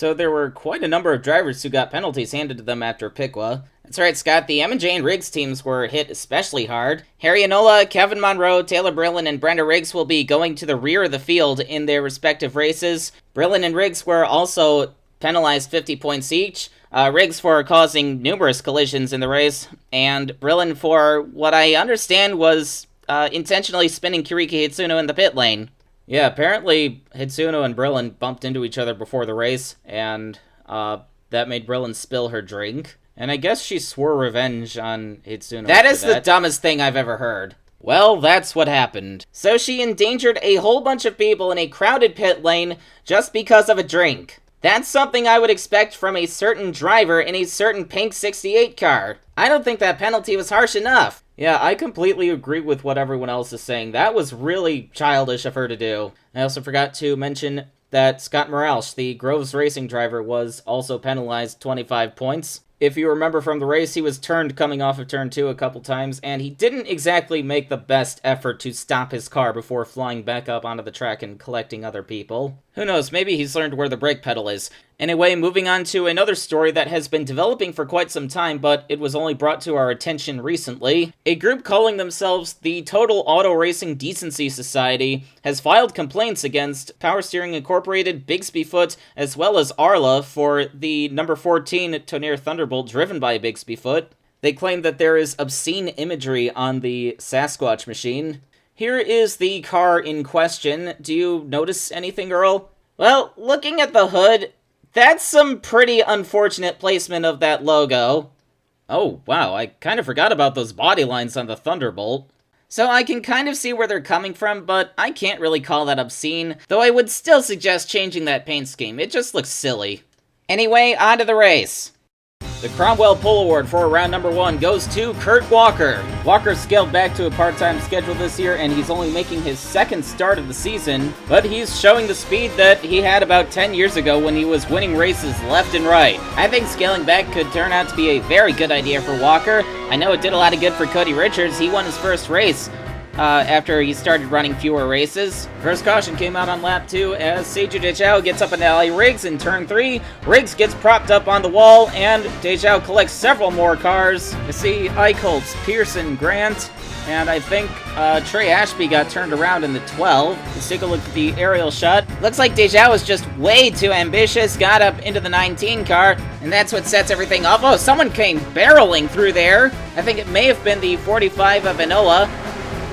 So there were quite a number of drivers who got penalties handed to them after Piqua. That's right, Scott, the M&J and Riggs teams were hit especially hard. Harry Enola, Kevin Monroe, Taylor Brillin, and Brenda Riggs will be going to the rear of the field in their respective races. Brillin and Riggs were also penalized 50 points each. Riggs for causing numerous collisions in the race, and Brillin for what I understand was intentionally spinning Kiriki Hitsuno in the pit lane. Yeah, apparently Hitsuno and Brillin bumped into each other before the race, and that made Brillin spill her drink. And I guess she swore revenge on Hitsuno. That is the dumbest thing I've ever heard. Well, that's what happened. So she endangered a whole bunch of people in a crowded pit lane just because of a drink. That's something I would expect from a certain driver in a certain pink 68 car. I don't think that penalty was harsh enough. Yeah, I completely agree with what everyone else is saying. That was really childish of her to do. I also forgot to mention that Scott Morales, the Groves Racing driver, was also penalized 25 points. If you remember from the race, he was turned coming off of turn 2 a couple times, and he didn't exactly make the best effort to stop his car before flying back up onto the track and collecting other people. Who knows, maybe he's learned where the brake pedal is. Anyway, moving on to another story that has been developing for quite some time, but it was only brought to our attention recently. A group calling themselves the Total Auto Racing Decency Society has filed complaints against Power Steering Incorporated, Bigsby Foot, as well as ARLA for the number 14 Tonnerre Thunderbolt driven by Bigsby Foot. They claim that there is obscene imagery on the Sasquatch machine. Here is the car in question. Do you notice anything, Earl? Well, looking at the hood, that's some pretty unfortunate placement of that logo. Oh, wow, I kind of forgot about those body lines on the Thunderbolt. So I can kind of see where they're coming from, but I can't really call that obscene, though I would still suggest changing that paint scheme. It just looks silly. Anyway, on to the race. The Cromwell Pole Award for round number 1 goes to Kurt Walker. Walker scaled back to a part-time schedule this year, and he's only making his second start of the season, but he's showing the speed that he had about 10 years ago when he was winning races left and right. I think scaling back could turn out to be a very good idea for Walker. I know it did a lot of good for Cody Richards. He won his first race after he started running fewer races. First caution came out on lap 2 as Seiju Dejiao gets up on Ali Riggs in turn 3. Riggs gets propped up on the wall, and Dejiao collects several more cars. You see Eichholz, Pearson, Grant, and I think Trey Ashby got turned around in the 12. Let's take a look at the aerial shot. Looks like Dejiao was just way too ambitious, got up into the 19 car, and that's what sets everything off. Oh, someone came barreling through there. I think it may have been the 45 of Enola.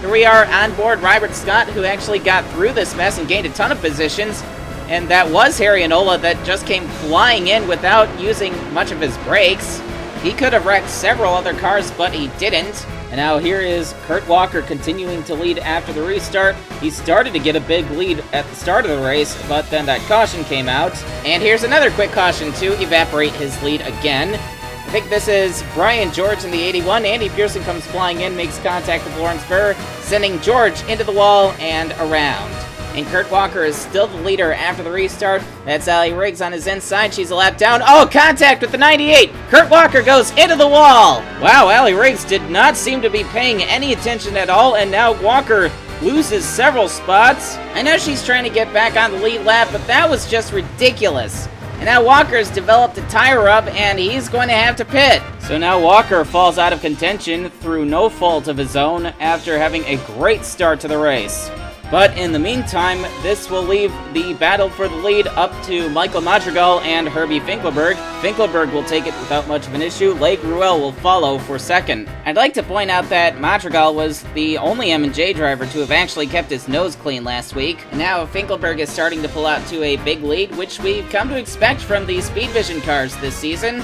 Here we are on board Robert Scott, who actually got through this mess and gained a ton of positions. And that was Harry Enola that just came flying in without using much of his brakes. He could have wrecked several other cars, but he didn't. And now here is Kurt Walker continuing to lead after the restart. He started to get a big lead at the start of the race, but then that caution came out. And here's another quick caution to evaporate his lead again. I think this is Brian George in the 81. Andy Pearson comes flying in, makes contact with Lawrence Burr, sending George into the wall and around. And Kurt Walker is still the leader after the restart. That's Ali Riggs on his inside. She's a lap down. Oh, contact with the 98. Kurt Walker goes into the wall. Wow, Ali Riggs did not seem to be paying any attention at all, and now Walker loses several spots. I know she's trying to get back on the lead lap, but that was just ridiculous. And now Walker's developed a tire rub, and he's going to have to pit. So now Walker falls out of contention through no fault of his own after having a great start to the race. But in the meantime, this will leave the battle for the lead up to Michael Madrigal and Herbie Finkelberg. Finkelberg will take it without much of an issue. Lake Ruel will follow for second. I'd like to point out that Madrigal was the only M&J driver to have actually kept his nose clean last week. And now Finkelberg is starting to pull out to a big lead, which we've come to expect from the Speed Vision cars this season.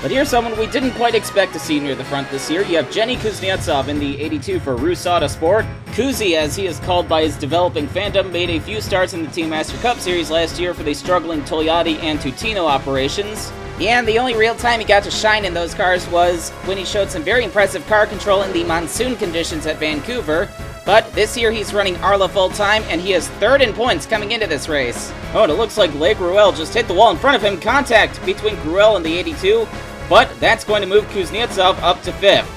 But here's someone we didn't quite expect to see near the front this year. You have Jenny Kuznetsov in the 82 for Rus Autosport. Kuzi, as he is called by his developing fandom, made a few starts in the Team Master Cup Series last year for the struggling Togliatti and Tutino operations. And the only real time he got to shine in those cars was when he showed some very impressive car control in the monsoon conditions at Vancouver. But this year he's running Arla full-time, and he is third in points coming into this race. Oh, and it looks like Lake Ruel just hit the wall in front of him. Contact between Ruel and the 82. But that's going to move Kuznetsov up to 5th.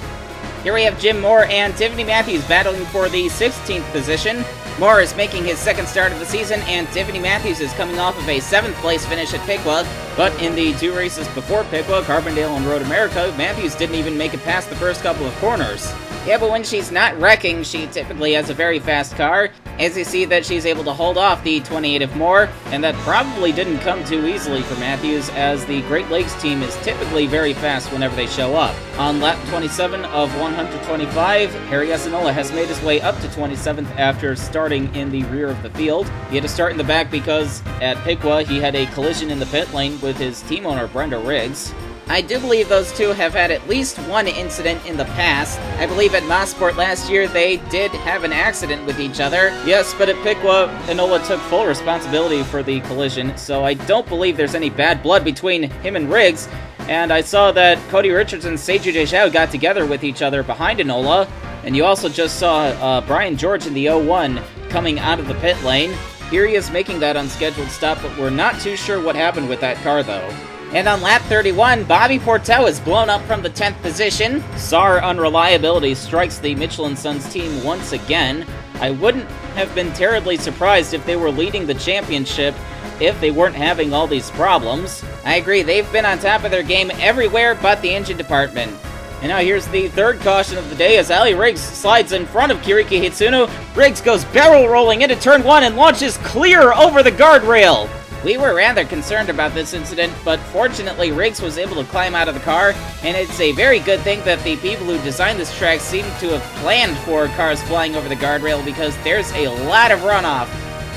Here we have Jim Moore and Tiffany Matthews battling for the 16th position. Moore is making his second start of the season, and Tiffany Matthews is coming off of a 7th place finish at Piqua. But in the 2 races before Piqua, Carbondale and Road America, Matthews didn't even make it past the first couple of corners. Yeah, but when she's not wrecking, she typically has a very fast car, as you see that she's able to hold off the 28 of Moore, and that probably didn't come too easily for Matthews, as the Great Lakes team is typically very fast whenever they show up. On lap 27 of 125, Harry Asinola has made his way up to 27th after starting in the rear of the field. He had to start in the back because at Piqua he had a collision in the pit lane with his team owner Brenda Riggs. I do believe those two have had at least one incident in the past. I believe at Mossport last year they did have an accident with each other. Yes, but at Piqua, Enola took full responsibility for the collision, so I don't believe there's any bad blood between him and Riggs. And I saw that Cody Richards and Seiju Deschaux got together with each other behind Enola. And you also just saw Brian George in the 01 coming out of the pit lane. Here he is making that unscheduled stop, but we're not too sure what happened with that car though. And on lap 31, Bobby Portel is blown up from the 10th position. SAR unreliability strikes the Michelin Sons team once again. I wouldn't have been terribly surprised if they were leading the championship if they weren't having all these problems. I agree, they've been on top of their game everywhere but the engine department. And now here's the third caution of the day as Ali Riggs slides in front of Kiriki Hitsuno. Riggs goes barrel rolling into turn 1 and launches clear over the guardrail. We were rather concerned about this incident, but fortunately Riggs was able to climb out of the car, and it's a very good thing that the people who designed this track seem to have planned for cars flying over the guardrail, because there's a lot of runoff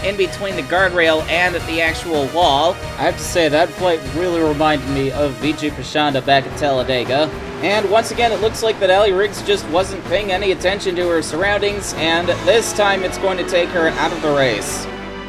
in between the guardrail and the actual wall. I have to say, that flight really reminded me of Vijay Prashanda back at Talladega. And once again, it looks like that Ali Riggs just wasn't paying any attention to her surroundings, and this time it's going to take her out of the race.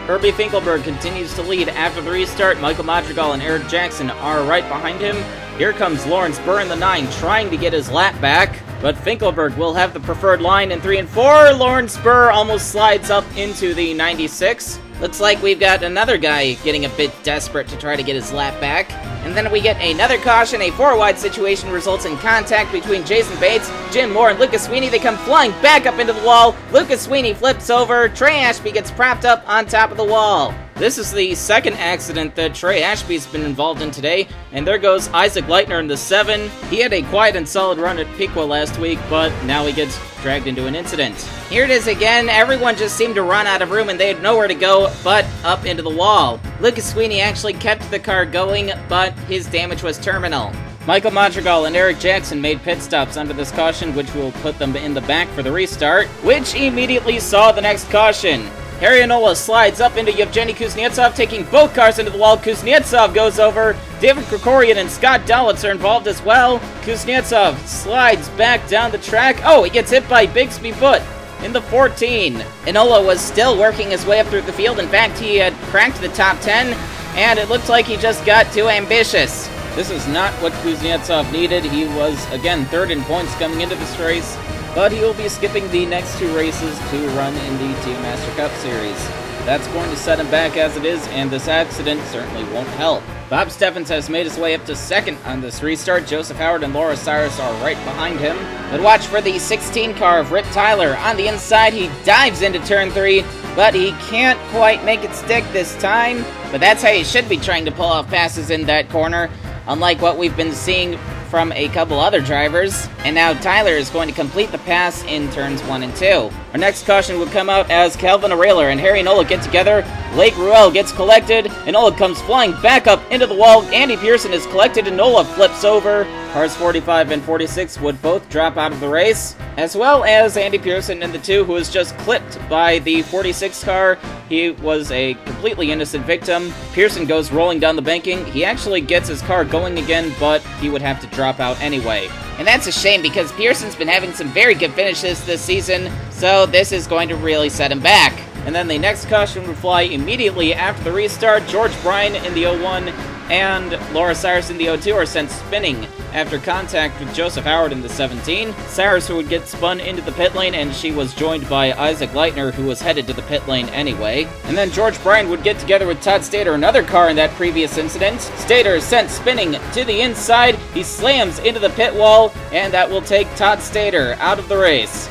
Herbie Finkelberg continues to lead after the restart. Michael Madrigal and Eric Jackson are right behind him. Here comes Lawrence Burr in the 9, trying to get his lap back, but Finkelberg will have the preferred line in 3 and 4. Lawrence Burr almost slides up into the 96. Looks like we've got another guy getting a bit desperate to try to get his lap back. And then we get another caution. A 4-wide situation results in contact between Jason Bates, Jim Moore, and Lucas Sweeney. They come flying back up into the wall. Lucas Sweeney flips over. Trey Ashby gets propped up on top of the wall. This is the second accident that Trey Ashby's been involved in today, and there goes Isaac Leitner in the 7. He had a quiet and solid run at Piqua last week, but now he gets dragged into an incident. Here it is again. Everyone just seemed to run out of room, and they had nowhere to go but up into the wall. Lucas Sweeney actually kept the car going, but his damage was terminal. Michael Madrigal and Eric Jackson made pit stops under this caution, which will put them in the back for the restart, which immediately saw the next caution. Harry Enola slides up into Yevgeny Kuznetsov, taking both cars into the wall. Kuznetsov goes over. David Krikorian and Scott Dalitz are involved as well. Kuznetsov slides back down the track. Oh, he gets hit by Bixby Foot in the 14. Enola was still working his way up through the field. In fact, he had cracked the top 10, and it looked like he just got too ambitious. This is not what Kuznetsov needed. He was, again, 3rd in points coming into this race, but he will be skipping the next 2 races to run in the Team Master Cup Series. That's going to set him back as it is, and this accident certainly won't help. Bob Steffens has made his way up to 2nd on this restart. Joseph Howard and Laura Cyrus are right behind him. But watch for the 16 car of Rick Tyler. On the inside, he dives into turn 3, but he can't quite make it stick this time. But that's how you should be trying to pull off passes in that corner, unlike what we've been seeing from a couple other drivers. And now Tyler is going to complete the pass in turns 1 and 2. Our next caution will come out as Calvin Arailer and Harry Enola get together. Blake Ruel gets collected. Enola comes flying back up into the wall. Andy Pearson is collected. Enola flips over. Cars 45 and 46 would both drop out of the race, as well as Andy Pearson in the 2, who was just clipped by the 46 car. He was a completely innocent victim. Pearson goes rolling down the banking. He actually gets his car going again, but he would have to drop out anyway. And that's a shame, because Pearson's been having some very good finishes this season, so this is going to really set him back. And then the next caution would fly immediately after the restart. George Bryan in the 01 and Laura Cyrus in the 02 are sent spinning after contact with Joseph Howard in the 17. Cyrus would get spun into the pit lane, and she was joined by Isaac Leitner, who was headed to the pit lane anyway. And then George Bryan would get together with Todd Stater, another car in that previous incident. Stater is sent spinning to the inside. He slams into the pit wall, and that will take Todd Stater out of the race.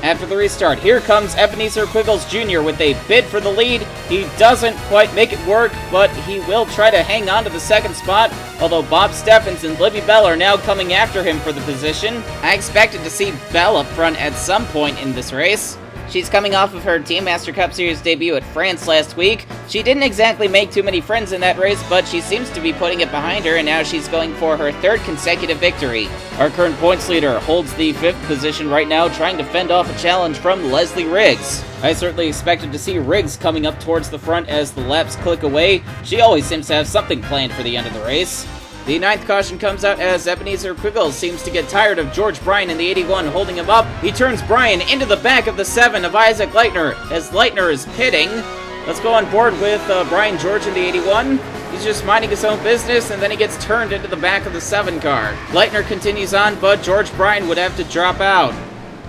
After the restart, here comes Ebenezer Quiggles Jr. with a bid for the lead. He doesn't quite make it work, but he will try to hang on to the second spot, although Bob Steffens and Libby Bell are now coming after him for the position. I expected to see Bell up front at some point in this race. She's coming off of her Team Master Cup Series debut at France last week. She didn't exactly make too many friends in that race, but she seems to be putting it behind her, and now she's going for her third consecutive victory. Our current points leader holds the 5th position right now, trying to fend off a challenge from Leslie Riggs. I certainly expected to see Riggs coming up towards the front as the laps click away. She always seems to have something planned for the end of the race. The 9th caution comes out as Ebenezer Quiggles seems to get tired of George Bryan in the 81 holding him up. He turns Bryan into the back of the 7 of Isaac Leitner as Leitner is pitting. Let's go on board with Brian George in the 81. He's just minding his own business, and then he gets turned into the back of the 7 car. Leitner continues on, but George Bryan would have to drop out.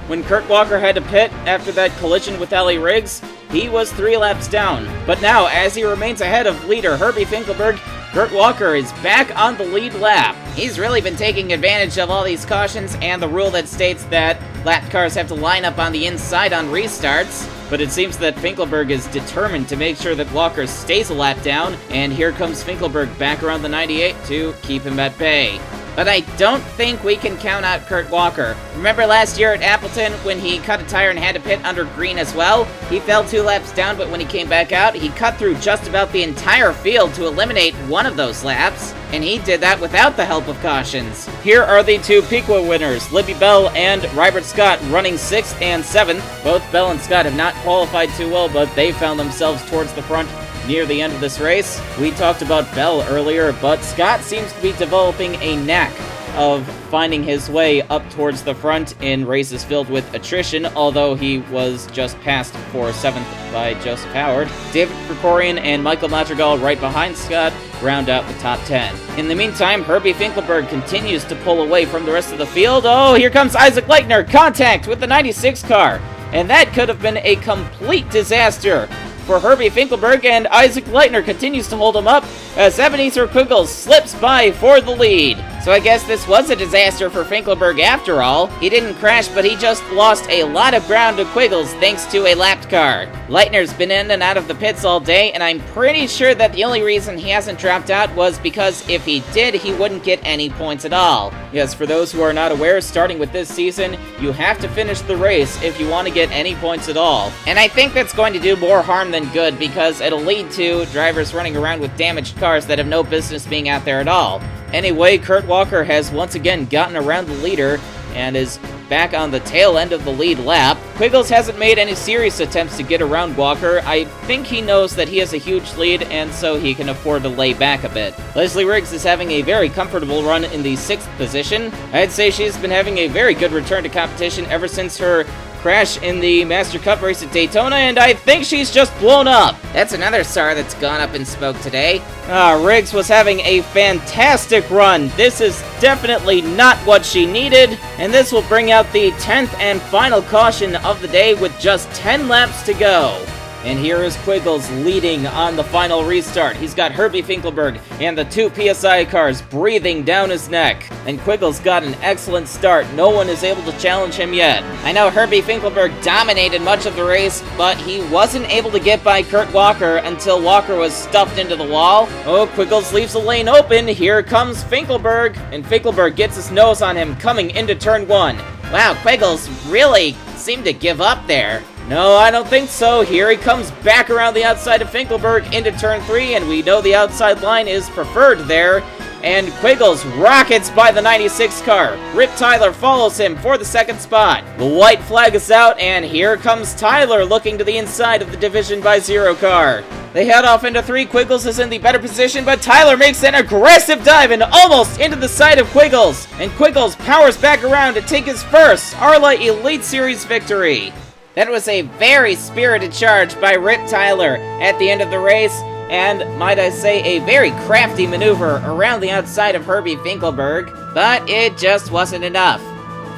When Kurt Walker had to pit after that collision with Ellie Riggs, he was 3 laps down. But now, as he remains ahead of leader Herbie Finkelberg, Kurt Walker is back on the lead lap. He's really been taking advantage of all these cautions and the rule that states that lap cars have to line up on the inside on restarts. But it seems that Finkelberg is determined to make sure that Walker stays a lap down, and here comes Finkelberg back around the 98 to keep him at bay. But I don't think we can count out Kurt Walker. Remember last year at Appleton when he cut a tire and had to pit under green as well? He fell 2 laps down, but when he came back out, he cut through just about the entire field to eliminate one of those laps, and he did that without the help of cautions. Here are the 2 Piqua winners, Libby Bell and Rybert Scott, running 6th and 7th. Both Bell and Scott have not qualified too well, but they found themselves towards the front near the end of this race. We talked about Bell earlier, but Scott seems to be developing a knack of finding his way up towards the front in races filled with attrition, although he was just passed for 7th by Joseph Howard. David Krikorian and Michael Madrigal right behind Scott round out the top 10. In the meantime, Herbie Finkelberg continues to pull away from the rest of the field. Oh, here comes Isaac Leitner, contact with the 96 car, and that could have been a complete disaster for Herbie Finkelberg, and Isaac Leitner continues to hold him up as Ebenezer Quiggles slips by for the lead. So I guess this was a disaster for Finkelberg after all. He didn't crash, but he just lost a lot of ground to Quiggles thanks to a lapped car. Leitner's been in and out of the pits all day, and I'm pretty sure that the only reason he hasn't dropped out was because if he did, he wouldn't get any points at all. Yes, for those who are not aware, starting with this season, you have to finish the race if you want to get any points at all. And I think that's going to do more harm than good, because it'll lead to drivers running around with damaged cars that have no business being out there at all. Anyway, Kurt Walker has once again gotten around the leader and is back on the tail end of the lead lap. Quiggles hasn't made any serious attempts to get around Walker. I think he knows that he has a huge lead, and so he can afford to lay back a bit. Leslie Riggs is having a very comfortable run in the 6th position. I'd say she's been having a very good return to competition ever since her crash in the Master Cup race at Daytona, and I think she's just blown up. That's another star that's gone up in smoke today. Riggs was having a fantastic run. This is definitely not what she needed, and this will bring out the 10th and final caution of the day with just 10 laps to go. And here is Quiggles leading on the final restart. He's got Herbie Finkelberg and the 2 PSI cars breathing down his neck. And Quiggles got an excellent start. No one is able to challenge him yet. I know Herbie Finkelberg dominated much of the race, but he wasn't able to get by Kurt Walker until Walker was stuffed into the wall. Oh, Quiggles leaves the lane open. Here comes Finkelberg. And Finkelberg gets his nose on him coming into turn 1. Wow, Quiggles really seemed to give up there. No, I don't think so. Here he comes back around the outside of Finkelberg into turn 3, and we know the outside line is preferred there. And Quiggles rockets by the 96 car. Rip Tyler follows him for the 2nd spot. The white flag is out, and here comes Tyler looking to the inside of the Division by 0 car. They head off into 3. Quiggles is in the better position, but Tyler makes an aggressive dive and almost into the side of Quiggles. And Quiggles powers back around to take his first ARLA Elite Series victory. That was a very spirited charge by Rip Tyler at the end of the race, and might I say, a very crafty maneuver around the outside of Herbie Finkelberg, but it just wasn't enough.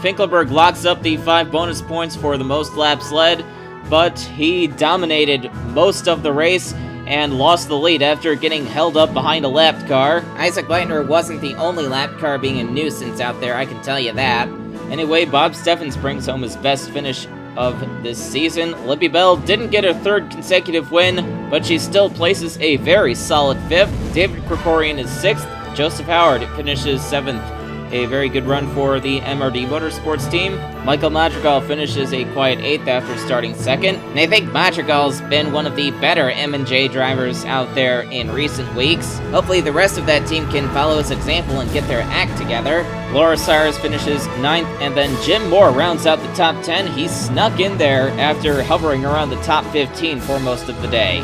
Finkelberg locks up the 5 bonus points for the most laps led, but he dominated most of the race and lost the lead after getting held up behind a lapped car. Isaac Leitner wasn't the only lapped car being a nuisance out there, I can tell you that. Anyway, Bob Steffens brings home his best finish of this season. Libby Bell didn't get her third consecutive win, but she still places a very solid 5th. David Krikorian is 6th. Joseph Howard finishes 7th. A very good run for the MRD Motorsports team. Michael Madrigal finishes a quiet 8th after starting 2nd. And I think Madrigal's been one of the better M&J drivers out there in recent weeks. Hopefully the rest of that team can follow his example and get their act together. Laura Sires finishes 9th, and then Jim Moore rounds out the top 10. He snuck in there after hovering around the top 15 for most of the day.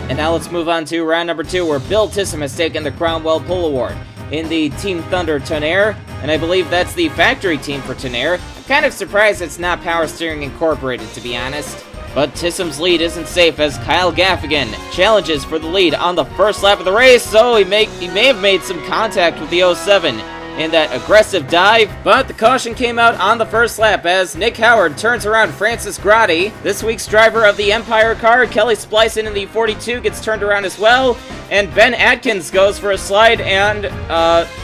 And now let's move on to round number 2, where Bill Tissem has taken the Cromwell Pole Award in the Team Thunder Tonnerre, and I believe that's the factory team for Tonnerre. I'm kind of surprised it's not Power Steering Incorporated, to be honest. But Tissem's lead isn't safe as Kyle Gaffigan challenges for the lead on the first lap of the race, so he may have made some contact with the 07 in that aggressive dive, but the caution came out on the first lap as Nick Howard turns around Francis Grotti. This week's driver of the Empire car, Kelly Splicin in the 42, gets turned around as well, and Ben Atkins goes for a slide, and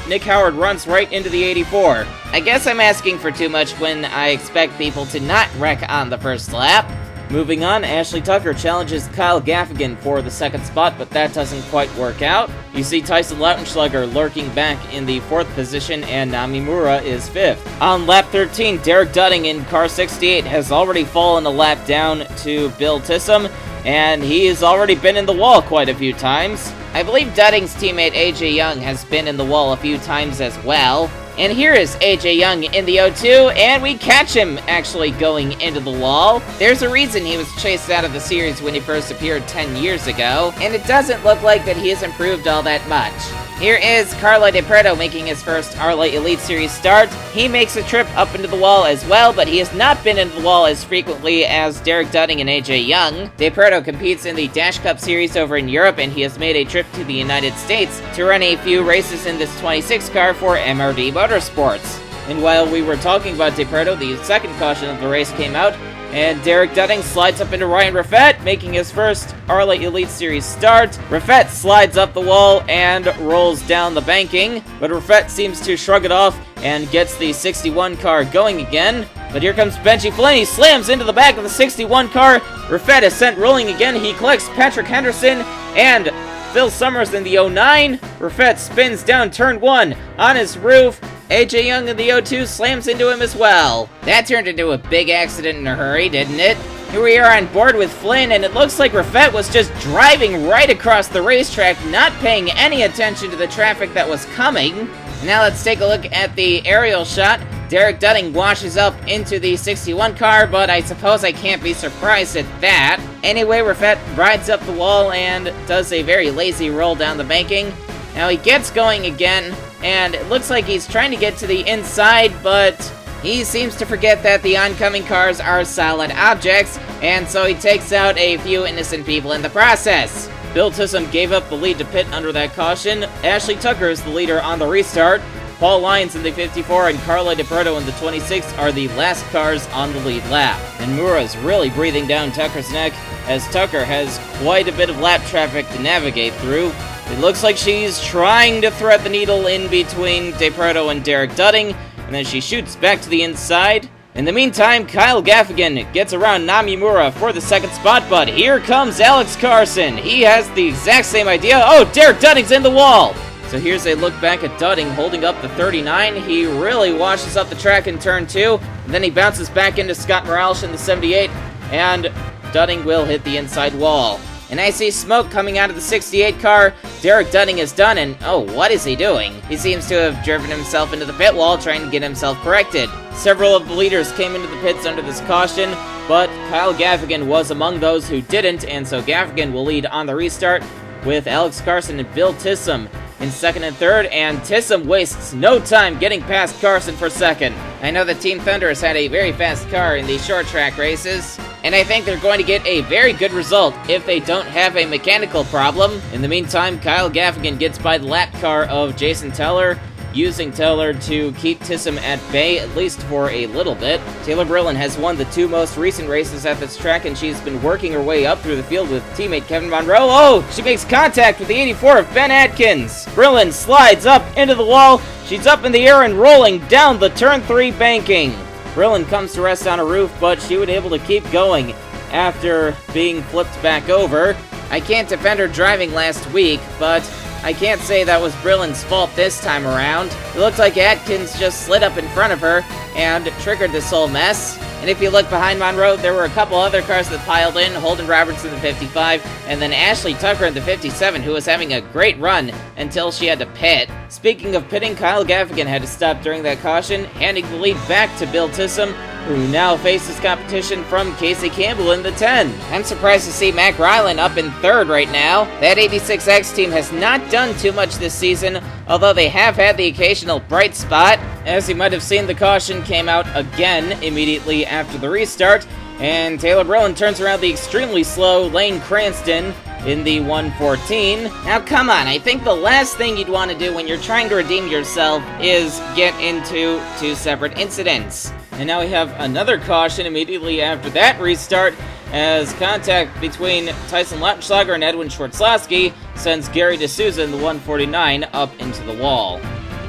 Nick Howard runs right into the 84. I guess I'm asking for too much when I expect people to not wreck on the first lap. Moving on, Ashley Tucker challenges Kyle Gaffigan for the 2nd spot, but that doesn't quite work out. You see Tyson Lautenschlager lurking back in the 4th position, and Namimura is 5th. On lap 13, Derek Dudding in car 68 has already fallen a lap down to Bill Tissem, and he has already been in the wall quite a few times. I believe Dudding's teammate AJ Young has been in the wall a few times as well. And here is AJ Young in the 02, and we catch him actually going into the wall. There's a reason he was chased out of the series when he first appeared 10 years ago, and it doesn't look like that he has improved all that much. Here is Carlo DePreto making his first ARLA Elite Series start. He makes a trip up into the wall as well, but he has not been into the wall as frequently as Derek Dudding and AJ Young. DePreto competes in the Dash Cup Series over in Europe, and he has made a trip to the United States to run a few races in this 26 car for MRD Motorsports. And while we were talking about DePreto, the second caution of the race came out, and Derek Dudding slides up into Ryan Raffet, making his first ARLA Elite Series start. Raffet slides up the wall and rolls down the banking, but Raffet seems to shrug it off and gets the 61 car going again. But here comes Benji Flynn, he slams into the back of the 61 car. Raffet is sent rolling again, he collects Patrick Henderson and Phil Summers in the 09. Raffet spins down turn 1 on his roof. AJ Young in the 02 slams into him as well. That turned into a big accident in a hurry, didn't it? Here we are on board with Flynn, and it looks like Raffet was just driving right across the racetrack, not paying any attention to the traffic that was coming. Now let's take a look at the aerial shot. Derek Dudding washes up into the 61 car, but I suppose I can't be surprised at that. Anyway, Raffet rides up the wall and does a very lazy roll down the banking. Now he gets going again, and it looks like he's trying to get to the inside, but he seems to forget that the oncoming cars are solid objects, and so he takes out a few innocent people in the process. Bill Tissem gave up the lead to pit under that caution. Ashley Tucker is the leader on the restart. Paul Lyons in the 54 and Carla DePreto in the 26 are the last cars on the lead lap. And Mura's really breathing down Tucker's neck, as Tucker has quite a bit of lap traffic to navigate through. It looks like she's trying to thread the needle in between DePreto and Derek Dudding, and then she shoots back to the inside. In the meantime, Kyle Gaffigan gets around Namimura for the 2nd spot, but here comes Alex Carson. He has the exact same idea. Oh, Derek Dudding's in the wall! So here's a look back at Dudding holding up the 39. He really washes up the track in turn 2, and then he bounces back into Scott Morales in the 78, and Dudding will hit the inside wall. And I see smoke coming out of the 68 car. Derek Dudding is done, and oh, what is he doing? He seems to have driven himself into the pit wall, trying to get himself corrected. Several of the leaders came into the pits under this caution, but Kyle Gaffigan was among those who didn't, and so Gaffigan will lead on the restart with Alex Carson and Bill Tissem in 2nd and 3rd, and Tissem wastes no time getting past Carson for 2nd. I know that Team Thunder has had a very fast car in these short track races, and I think they're going to get a very good result if they don't have a mechanical problem. In the meantime, Kyle Gaffigan gets by the lap car of Jason Teller, using Teller to keep Tissem at bay, at least for a little bit. Taylor Brillin has won the 2 most recent races at this track, and she's been working her way up through the field with teammate Kevin Monroe. Oh, she makes contact with the 84 of Ben Atkins. Brillin slides up into the wall. She's up in the air and rolling down the turn 3 banking. Brillin comes to rest on a roof, but she was able to keep going after being flipped back over. I can't defend her driving last week, but I can't say that was Brillin's fault this time around. It looked like Atkins just slid up in front of her and triggered this whole mess. And if you look behind Monroe, there were a couple other cars that piled in, Holden Roberts in the 55, and then Ashley Tucker in the 57, who was having a great run until she had to pit. Speaking of pitting, Kyle Gaffigan had to stop during that caution, handing the lead back to Bill Tissam, who now faces competition from Casey Campbell in the 10. I'm surprised to see Mac Ryland up in third right now. That 86X team has not done too much this season, although they have had the occasional bright spot. As you might have seen, the caution came out again immediately after the restart, and Taylor Brillin turns around the extremely slow Lane Cranston in the 114. Now come on, I think the last thing you'd want to do when you're trying to redeem yourself is get into two separate incidents. And now we have another caution immediately after that restart, as contact between Tyson Lautenschlager and Edwin Schwartzlowski sends Gary D'Souza in the 149 up into the wall.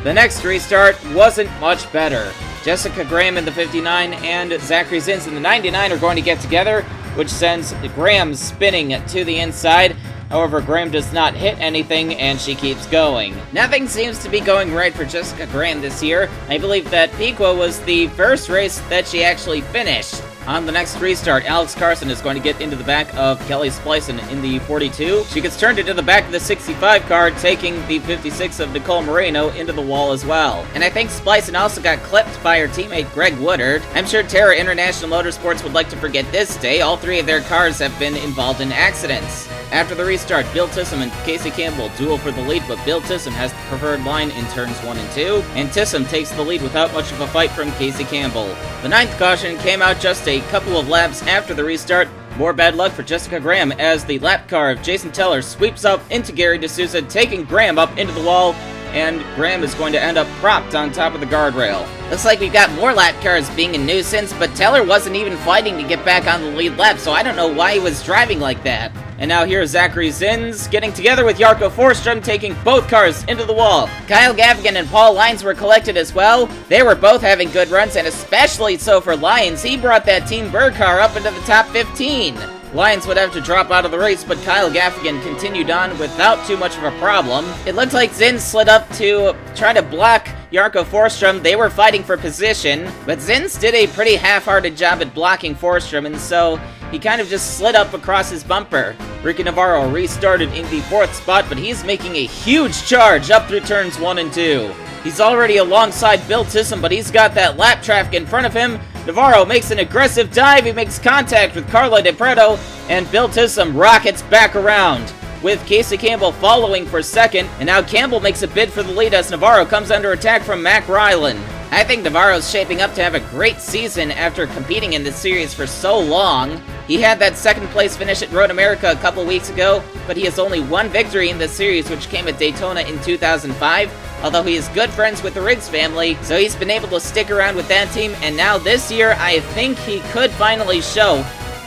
The next restart wasn't much better. Jessica Graham in the 59 and Zachary Zins in the 99 are going to get together, which sends Graham spinning to the inside. However, Graham does not hit anything, and she keeps going. Nothing seems to be going right for Jessica Graham this year. I believe that Piqua was the first race that she actually finished. On the next restart, Alex Carson is going to get into the back of Kelly Splicen in the 42. She gets turned into the back of the 65 car, taking the 56 of Nicole Moreno into the wall as well. And I think Splicen also got clipped by her teammate Greg Woodard. I'm sure Terra International Motorsports would like to forget this day. All three of their cars have been involved in accidents. After the restart, Bill Tissam and Casey Campbell duel for the lead, but Bill Tissam has the preferred line in turns 1 and 2, and Tissam takes the lead without much of a fight from Casey Campbell. The 9th caution came out just a couple of laps after the restart. More bad luck for Jessica Graham as the lap car of Jason Teller sweeps up into Gary D'Souza, taking Graham up into the wall, and Graham is going to end up propped on top of the guardrail. Looks like we've got more lap cars being a nuisance, but Teller wasn't even fighting to get back on the lead lap, so I don't know why he was driving like that. And now here's Zachary Zins getting together with Jarko Forsström, taking both cars into the wall. Kyle Gaffigan and Paul Lyons were collected as well. They were both having good runs, and especially so for Lyons. He brought that Team Bird car up into the top 15. Lyons would have to drop out of the race, but Kyle Gaffigan continued on without too much of a problem. It looked like Zins slid up to try to block Jarko Forsström. They were fighting for position, but Zins did a pretty half-hearted job at blocking Forsström, and so he kind of just slid up across his bumper. Ricky Navarro restarted in the 4th spot, but he's making a huge charge up through turns 1 and 2. He's already alongside Bill Tissam, but he's got that lap traffic in front of him. Navarro makes an aggressive dive. He makes contact with Carla De Preto, and Bill Tissam rockets back around, with Casey Campbell following for second. And now Campbell makes a bid for the lead as Navarro comes under attack from Mac Ryland. I think Navarro's shaping up to have a great season after competing in this series for so long. He had that 2nd place finish at Road America a couple weeks ago, but he has only one victory in this series, which came at Daytona in 2005. Although he is good friends with the Riggs family, so he's been able to stick around with that team, and now this year I think he could finally show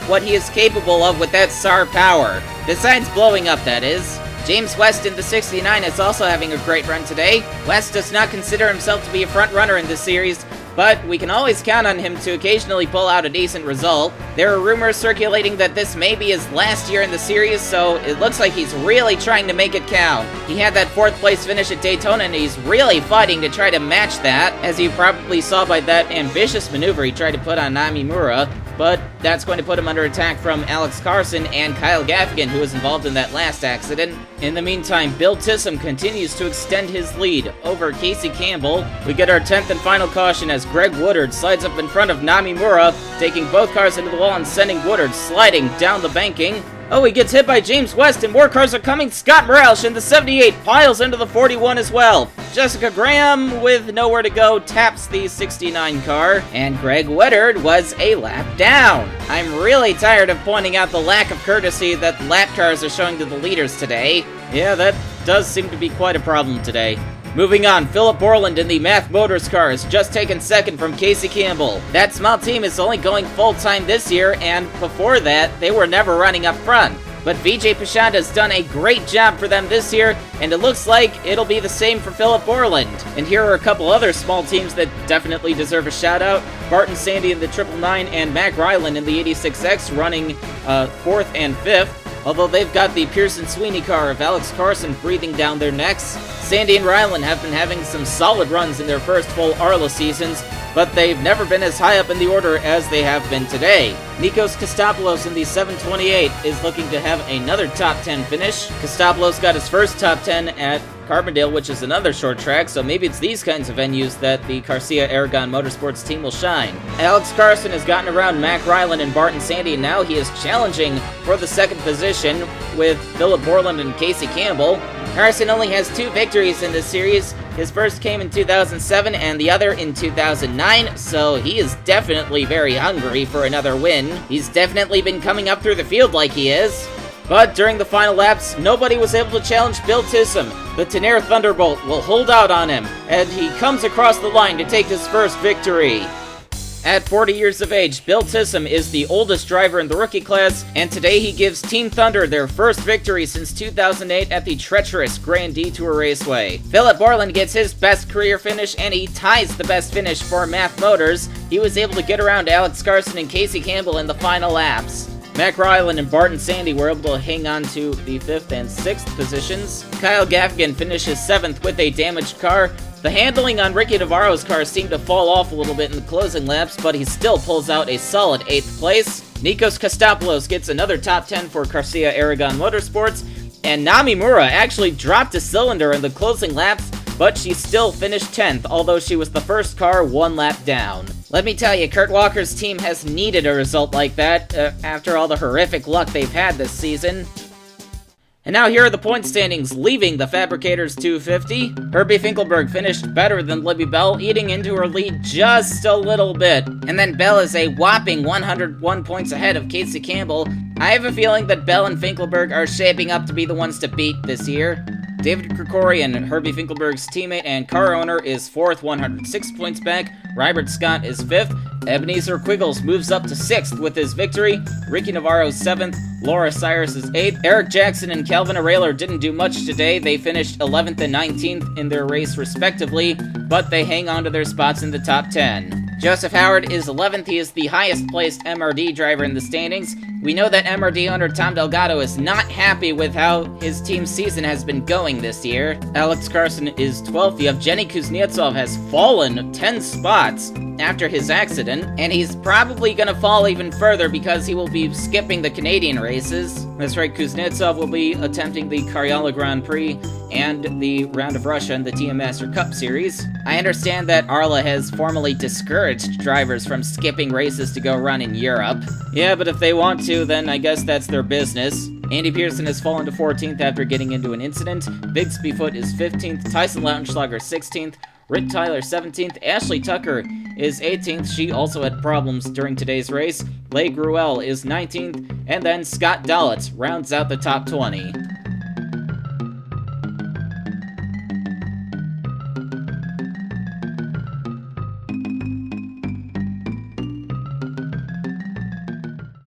what he is capable of with that SAR power. Besides blowing up, that is. James West in the 69 is also having a great run today. West does not consider himself to be a front runner in this series, but we can always count on him to occasionally pull out a decent result. There are rumors circulating that this may be his last year in the series, so it looks like he's really trying to make it count. He had that 4th place finish at Daytona, and he's really fighting to try to match that, as you probably saw by that ambitious maneuver he tried to put on Namimura. But that's going to put him under attack from Alex Carson and Kyle Gaffigan, who was involved in that last accident. In the meantime, Bill Tissam continues to extend his lead over Casey Campbell. We get our 10th and final caution as Greg Woodard slides up in front of Namimura, taking both cars into the wall and sending Woodard sliding down the banking. Oh, he gets hit by James West, and more cars are coming. Scott Morales in the 78 piles into the 41 as well. Jessica Graham, with nowhere to go, taps the 69 car, and Greg Woodard was a lap down. I'm really tired of pointing out the lack of courtesy that the lap cars are showing to the leaders today. Yeah, that does seem to be quite a problem today. Moving on, Philip Borland in the Math Motors car has just taken 2nd from Casey Campbell. That small team is only going full-time this year, and before that, they were never running up front. but Vijay Pashanda's done a great job for them this year, and it looks like it'll be the same for Philip Borland. And here are a couple other small teams that definitely deserve a shout out. Barton Sandy in the 999 and Mac Ryland in the 86X running 4th and 5th. Although they've got the Pearson Sweeney car of Alex Carson breathing down their necks. Sandy and Ryland have been having some solid runs in their first full ARLA seasons, but they've never been as high up in the order as they have been today. Nikos Kostopoulos in the 728 is looking to have another top 10 finish. Kostopoulos got his first top 10 at Carbondale, which is another short track, so maybe it's these kinds of venues that the Garcia Aragon Motorsports team will shine. Alex Carson has gotten around Mac Ryland and Barton Sandy, and now he is challenging for the second position with Philip Borland and Casey Campbell. Carson only has 2 victories in this series. His first came in 2007 and the other in 2009, so he is definitely very hungry for another win. He's definitely been coming up through the field like he is. But during the final laps, nobody was able to challenge Bill Tissam. The Tenaire Thunderbolt will hold out on him, and he comes across the line to take his first victory. At 40 years of age, Bill Tissam is the oldest driver in the rookie class, and today he gives Team Thunder their first victory since 2008 at the treacherous Grand Detour Raceway. Philip Borland gets his best career finish, and he ties the best finish for Math Motors. He was able to get around Alex Carson and Casey Campbell in the final laps. Mac Ryland and Barton Sandy were able to hang on to the 5th and 6th positions. Kyle Gaffigan finishes 7th with a damaged car. The handling on Ricky Navarro's car seemed to fall off a little bit in the closing laps, but he still pulls out a solid 8th place. Nikos Kostopoulos gets another top 10 for Garcia Aragon Motorsports, and Namimura actually dropped a cylinder in the closing laps, but she still finished 10th, although she was the first car 1 lap down. Let me tell you, Kurt Walker's team has needed a result like that after all the horrific luck they've had this season. And now here are the point standings leaving the FABricators 250. Herbie Finkelberg finished better than Libby Bell, eating into her lead just a little bit. And then Bell is a whopping 101 points ahead of Casey Campbell. I have a feeling that Bell and Finkelberg are shaping up to be the ones to beat this year. David Krikorian, Herbie Finkelberg's teammate and car owner, is 4th, 106 points back. Rybert Scott is 5th. Ebenezer Quiggles moves up to 6th with his victory. Ricky Navarro 7th. Laura Cyrus is 8th. Eric Jackson and Calvin Arailer didn't do much today. They finished 11th and 19th in their race respectively, but they hang on to their spots in the top 10. Joseph Howard is 11th. He is the highest placed MRD driver in the standings. We know that MRD owner Tom Delgado is not happy with how his team's season has been going this year. Alex Carson is 12th. Yevgeny Kuznetsov has fallen 10 spots after his accident, and he's probably going to fall even further because he will be skipping the Canadian races. That's right, Kuznetsov will be attempting the Karyala Grand Prix and the Round of Russia in the TM Master Cup Series. I understand that Arla has formally discouraged drivers from skipping races to go run in Europe. Yeah, but if they want to, then I guess that's their business. Andy Pearson has fallen to 14th after getting into an incident. Bigsby Foot is 15th. Tyson Lautenschlager 16th. Rick Tyler 17th. Ashley Tucker is 18th. She also had problems during today's race. Leigh Gruel is 19th. And then Scott Dalitz rounds out the top 20.